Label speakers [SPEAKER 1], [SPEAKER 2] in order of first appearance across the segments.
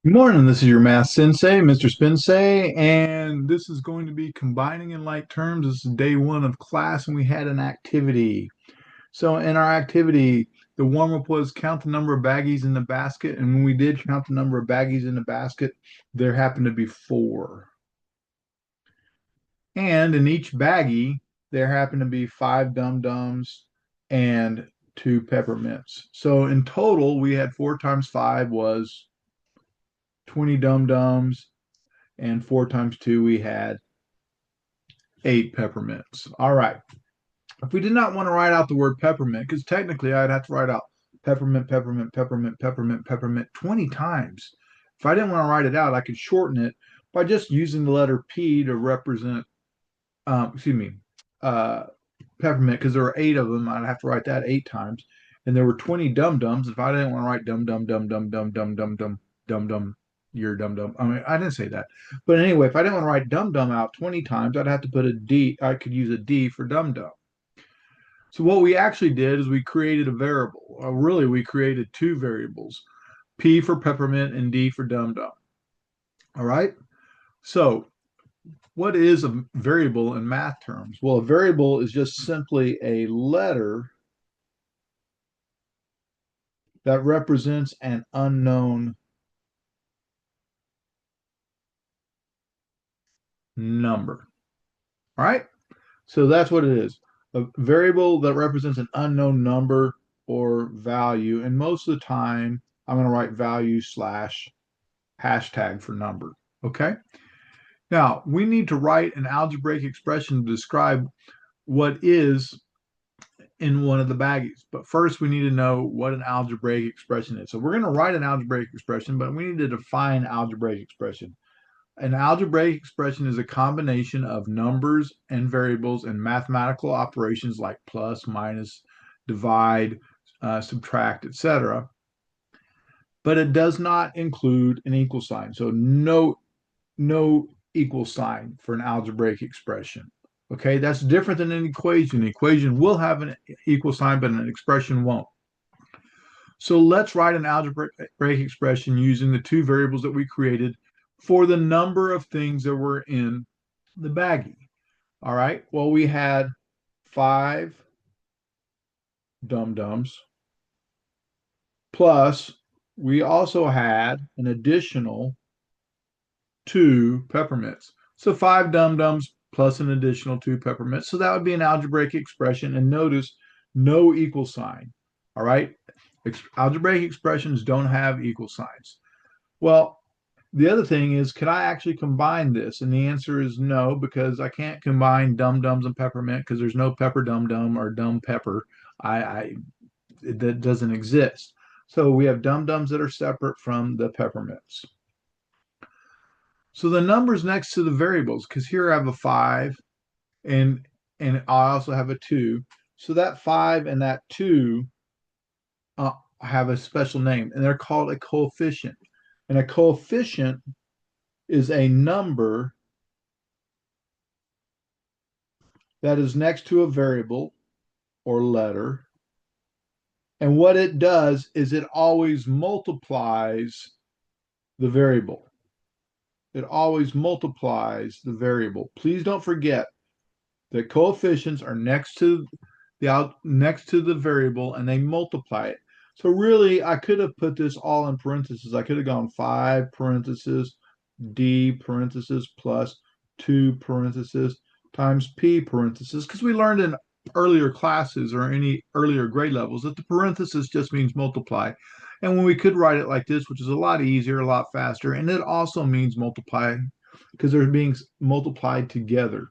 [SPEAKER 1] Good morning. This is your math sensei, Mr. Spensei, and this is going to be combining in like terms. This is day one of class, and we had an activity. So in our activity, the warm-up was count the number of baggies in the basket, and when we did count the number of baggies in the basket, there happened to be four. And in each baggie, there happened to be five dum-dums and two peppermints. So in total, we had four times five was 20 dum-dums, and four times two, we had eight peppermints. All right. If we did not want to write out the word peppermint, because technically I'd have to write out peppermint, peppermint, peppermint, peppermint, peppermint 20 times. If I didn't want to write it out, I could shorten it by just using the letter P to represent, excuse me, uh, peppermint, because there were eight of them. I'd have to write that eight times. And there were 20 dum dums. If I didn't want to write dum dum dum dum dum dum dum dum dum dum, you're dum dum. I mean, I didn't say that. But anyway, if I didn't want to write dum dum out 20 times, I'd have to put a D. I could use a D for dum dum. So what we actually did is we created a variable. Really, we created two variables, P for peppermint and D for dum dum. All right. So what is a variable in math terms? Well, a variable is just simply a letter that represents an unknown number. All right. So that's what it is. A variable that represents an unknown number or value. And most of the time, I'm going to write value slash hashtag for number. Okay. Now, we need to write an algebraic expression to describe what is in one of the baggies. But first, we need to know what an algebraic expression is. So we're going to write an algebraic expression, but we need to define algebraic expression. An algebraic expression is a combination of numbers and variables and mathematical operations like plus, minus, divide, subtract, etc. But it does not include an equal sign. So no equal sign for an algebraic expression. Okay, that's different than an equation. An equation will have an equal sign, but an expression won't. So let's write an algebraic expression using the two variables that we created for the number of things that were in the baggie. All right. Well, we had five dum-dums plus we also had an additional two peppermints. So five dum-dums plus an additional two peppermints. So that would be an algebraic expression. And notice no equal sign. All right. Algebraic expressions don't have equal signs. Well, the other thing is, can I actually combine this? And the answer is no, because I can't combine dum dums and peppermint because there's no pepper dum dum or dumb pepper. That doesn't exist. So we have dum dums that are separate from the peppermints. So the numbers next to the variables, because here I have a five and I also have a two. So that five and that two have a special name, and they're called a coefficient. And a coefficient is a number that is next to a variable or letter. And what it does is it always multiplies the variable. It always multiplies the variable. Please don't forget that coefficients are next to the variable and they multiply it. So really, I could have put this all in parentheses. I could have gone 5 parentheses, D parentheses plus 2 parentheses times P parentheses, because we learned in earlier classes or any earlier grade levels that the parenthesis just means multiply. And when we could write it like this, which is a lot easier, a lot faster, and it also means multiply because they're being multiplied together.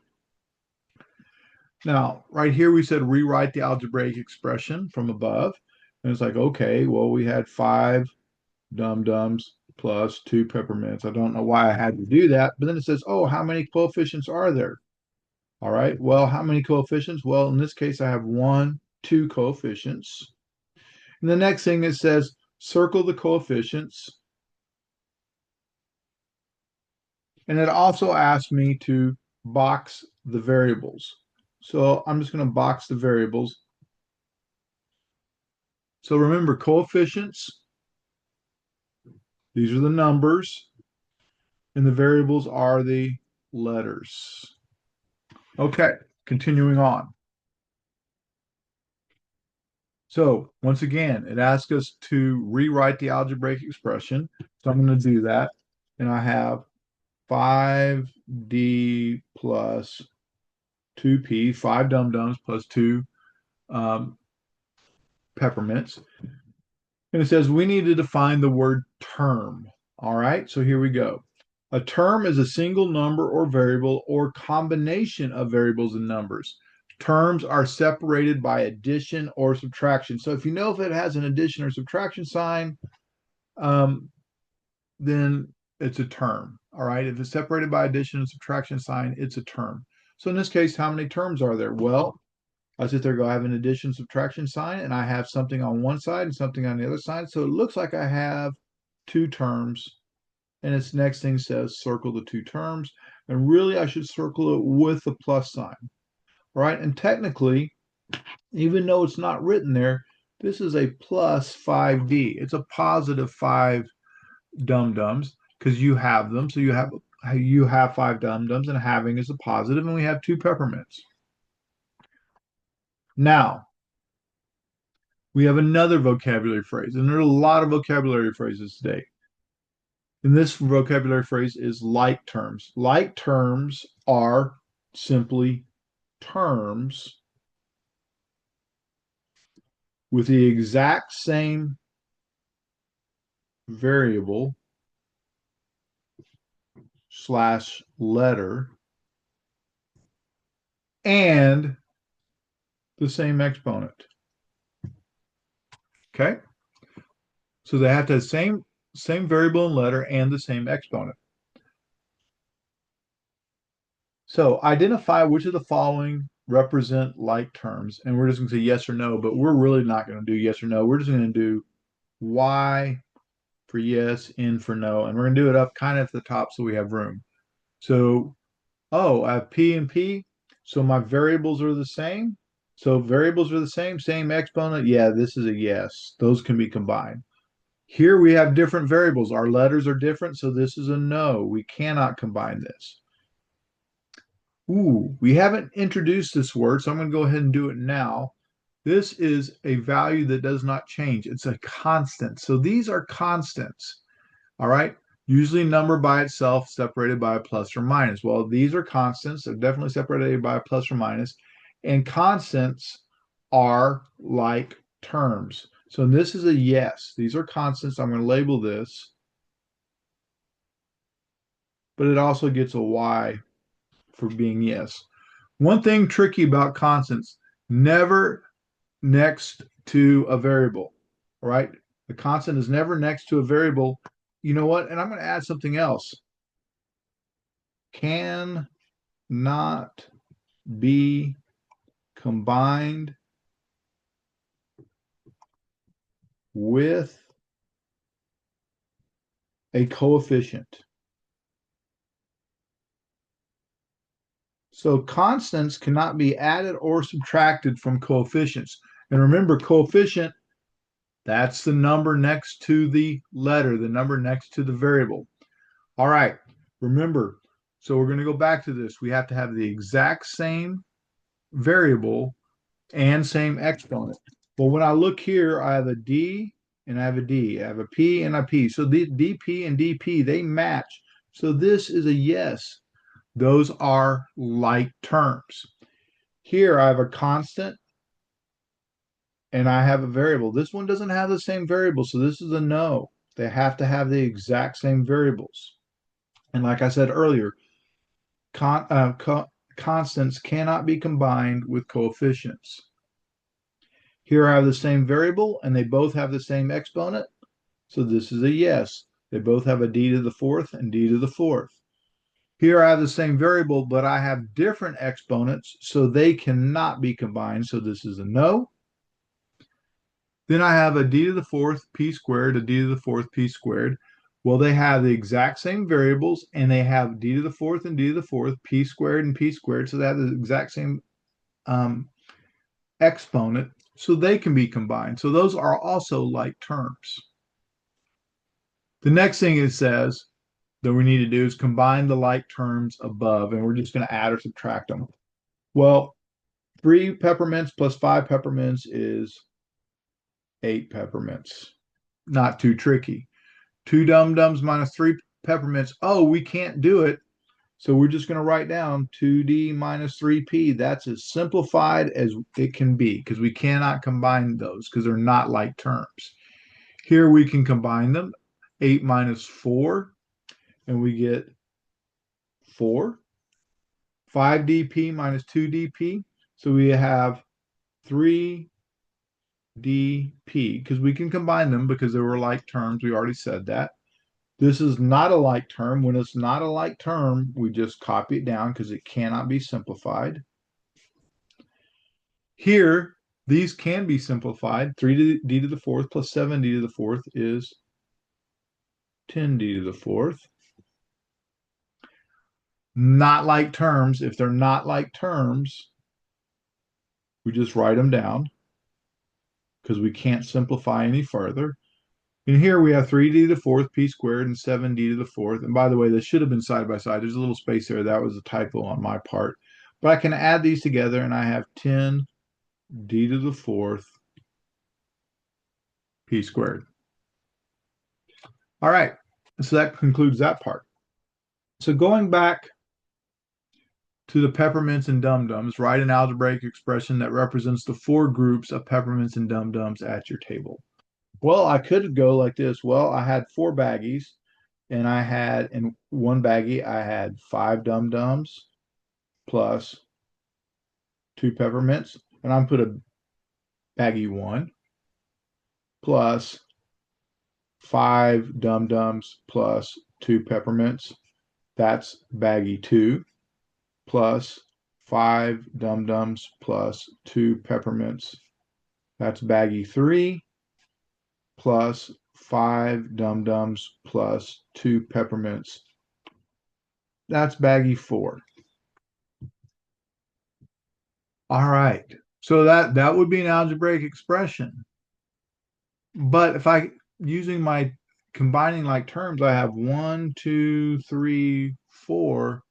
[SPEAKER 1] Now, right here, we said rewrite the algebraic expression from above. And it's like, okay, well, we had five dum-dums plus two peppermints. I don't know why I had to do that. But then it says, oh, how many coefficients are there? All right, well, how many coefficients? Well, in this case, I have one, two coefficients. And the next thing it says, circle the coefficients. And it also asks me to box the variables. So I'm just going to box the variables. So remember, coefficients These are the numbers, and the variables are the letters. Okay, continuing on. So once again, it asks us to rewrite the algebraic expression. So I'm going to do that. And I have 5D plus 2P, 5 dum-dums plus 2 um, peppermints. And it says we need to define the word term. All right, so here we go. A term is a single number or variable or combination of variables and numbers. Terms are separated by addition or subtraction. So if you know if it has an addition or subtraction sign, um, then it's a term. All right, if it's separated by addition and subtraction sign, it's a term. So in this case, how many terms are there? Well, I sit there, go, I have an addition subtraction sign, and I have something on one side and something on the other side. So it looks like I have two terms, and its next thing says circle the two terms. And really, I should circle it with the plus sign, right? And technically, even though it's not written there, this is a plus 5D. It's a positive 5 dum-dums because you have them. So you have 5 dum-dums, and having is a positive, and we have 2 peppermints. Now, we have another vocabulary phrase, and there are a lot of vocabulary phrases today. And this vocabulary phrase is like terms. Like terms are simply terms with the exact same variable slash letter and the same exponent. Okay? So they have to have the same variable and letter and the same exponent. So identify which of the following represent like terms. And we're just going to say yes or no, but we're really not going to do yes or no. We're just going to do Y for yes, N for no. And we're going to do it up kind of at the top so we have room. So, oh, I have P and P. So my variables are the same. So variables are the same exponent. Yeah, this is a yes. Those can be combined. Here we have different variables. Our letters are different, so this is a no. We cannot combine this. Ooh, we haven't introduced this word, so I'm going to go ahead and do it now. This is a value that does not change. It's a constant. So these are constants, all right? Usually number by itself separated by a plus or minus. Well, these are constants. They're definitely separated by a plus or minus. And constants are like terms. So this is a yes. These are constants. I'm going to label this. But it also gets a Y for being yes. One thing tricky about constants, never next to a variable, right? The constant is never next to a variable. You know what? And I'm going to add something else. Can not be combined with a coefficient. So constants cannot be added or subtracted from coefficients. And remember, coefficient, that's the number next to the letter, the number next to the variable. All right, remember, so we're going to go back to this. We have to have the exact same variable and same exponent. Well, when I look here, I have a D and I have a D. I have a P and a P. So the DP and DP, they match. So this is a yes. Those are like terms. Here I have a constant and I have a variable. This one doesn't have the same variable, so this is a no. They have to have the exact same variables. And like I said earlier, constants cannot be combined with coefficients. Here I have the same variable and they both have the same exponent. So this is a yes. They both have a d to the fourth and d to the fourth. Here I have the same variable, but I have different exponents, so they cannot be combined. So this is a no. Then I have a d to the fourth p squared, a d to the fourth p squared. Well, they have the exact same variables, and they have d to the fourth and d to the fourth, p squared and p squared. So they have the exact same exponent, so they can be combined. So those are also like terms. The next thing it says that we need to do is combine the like terms above, and we're just going to add or subtract them. Well, 3 peppermints plus 5 peppermints is 8 peppermints. Not too tricky. 2 dum-dums minus 3 peppermints. Oh, we can't do it. So we're just going to write down 2D minus 3P. That's as simplified as it can be because we cannot combine those because they're not like terms. Here we can combine them. 8 minus 4, and we get 4. 5DP minus 2DP. So we have 3DP because we can combine them because they were like terms. We already said that. This is not a like term. When it's not a like term, we just copy it down because it cannot be simplified. Here, these can be simplified. 3d to the fourth plus 7d to the fourth is 10d to the fourth. Not like terms. If they're not like terms, we just write them down because we can't simplify any further. And here we have 3d to the fourth p squared and 7d to the fourth. And by the way, this should have been side by side. There's a little space there. That was a typo on my part. But I can add these together and I have 10d to the fourth p squared. All right. So that concludes that part. So going back to the peppermints and dum-dums, write an algebraic expression that represents the 4 groups of peppermints and dum-dums at your table. Well, I could go like this. Well, I had 4 baggies, and I had in one baggie, I had 5 dum-dums plus 2 peppermints, and I'm put a baggie 1 plus 5 dum-dums plus 2 peppermints. That's baggie 2 plus 5 dum-dums plus 2 peppermints. That's baggie 3 plus 5 dum-dums plus 2 peppermints. That's baggie 4. All right. So that would be an algebraic expression. But if I using my combining like terms, I have 1, 2, 3, 4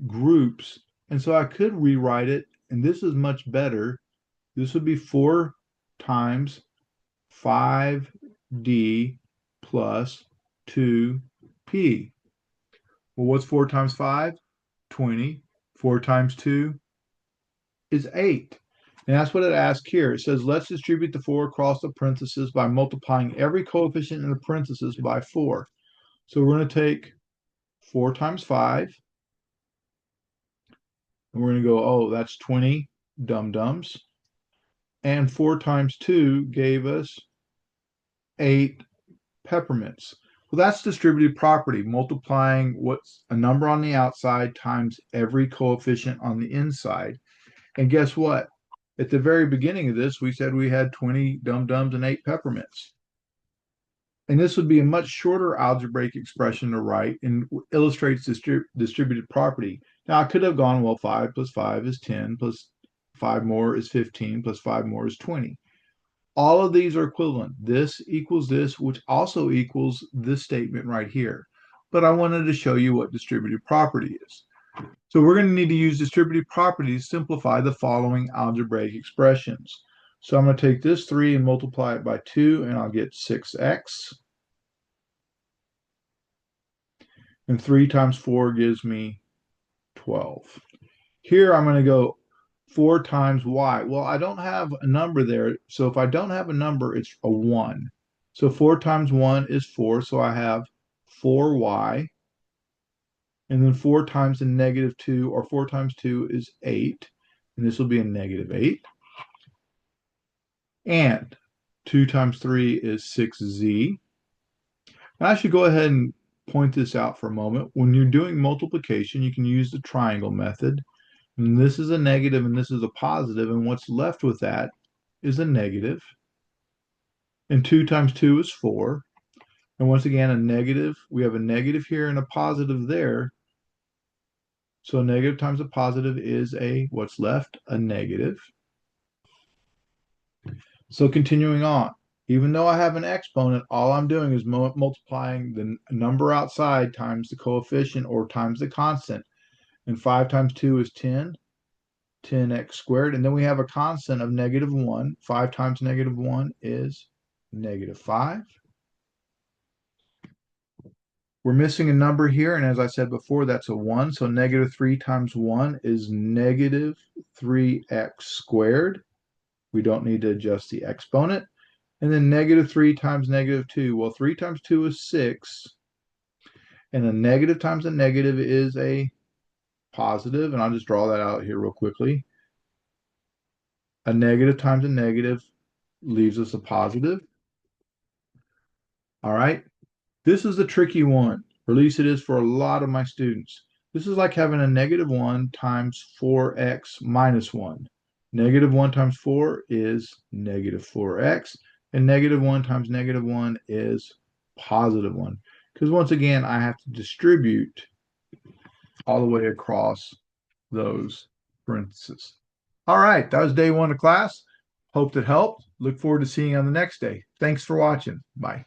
[SPEAKER 1] groups. And so I could rewrite it, and this is much better. This would be 4 times 5D plus 2P. Well, what's 4 times 5? 20. 4 times 2 is 8. And that's what it asks here. It says, let's distribute the 4 across the parentheses by multiplying every coefficient in the parentheses by 4. So we're going to take 4 times 5. And we're going to go, oh, that's 20 dum-dums. And 4 times 2 gave us 8 peppermints. Well, that's distributive property, multiplying what's a number on the outside times every coefficient on the inside. And guess what? At the very beginning of this, we said we had 20 dum-dums and 8 peppermints. And this would be a much shorter algebraic expression to write and illustrates distributive property. Now, I could have gone, well, 5 plus 5 is 10, plus 5 more is 15, plus 5 more is 20. All of these are equivalent. This equals this, which also equals this statement right here. But I wanted to show you what distributive property is. So we're going to need to use distributive property to simplify the following algebraic expressions. So I'm going to take this 3 and multiply it by 2, and I'll get 6x. And 3 times 4 gives me 12. Here I'm going to go 4 times y. Well, I don't have a number there. So if I don't have a number, it's a 1. So 4 times 1 is 4. So I have 4y. And then 4 times a negative 2, or 4 times 2 is 8. And this will be a negative 8. And 2 times 3 is 6z. And I should go ahead and point this out for a moment. When you're doing multiplication, you can use the triangle method. And this is a negative and this is a positive, and what's left with that is a negative. And 2 times 2 is 4. And once again, a negative. We have a negative here and a positive there. So a negative times a positive is what's left? A negative. So continuing on. Even though I have an exponent, all I'm doing is multiplying the number outside times the coefficient or times the constant. And 5 times 2 is 10, 10x squared. And then we have a constant of -1. 5 times -1 is -5. We're missing a number here, and as I said before, that's a 1. So -3 times 1 is -3x squared. We don't need to adjust the exponent. And then -3 times -2. Well, 3 times 2 is 6. And a negative times a negative is a positive. And I'll just draw that out here real quickly. A negative times a negative leaves us a positive. All right. This is the tricky one, or at least it is for a lot of my students. This is like having a -1 times 4x minus 1. -1 times 4 is -4x, and -1 times -1 is +1. Because once again, I have to distribute all the way across those parentheses. All right, that was day 1 of class. Hope that helped. Look forward to seeing you on the next day. Thanks for watching. Bye.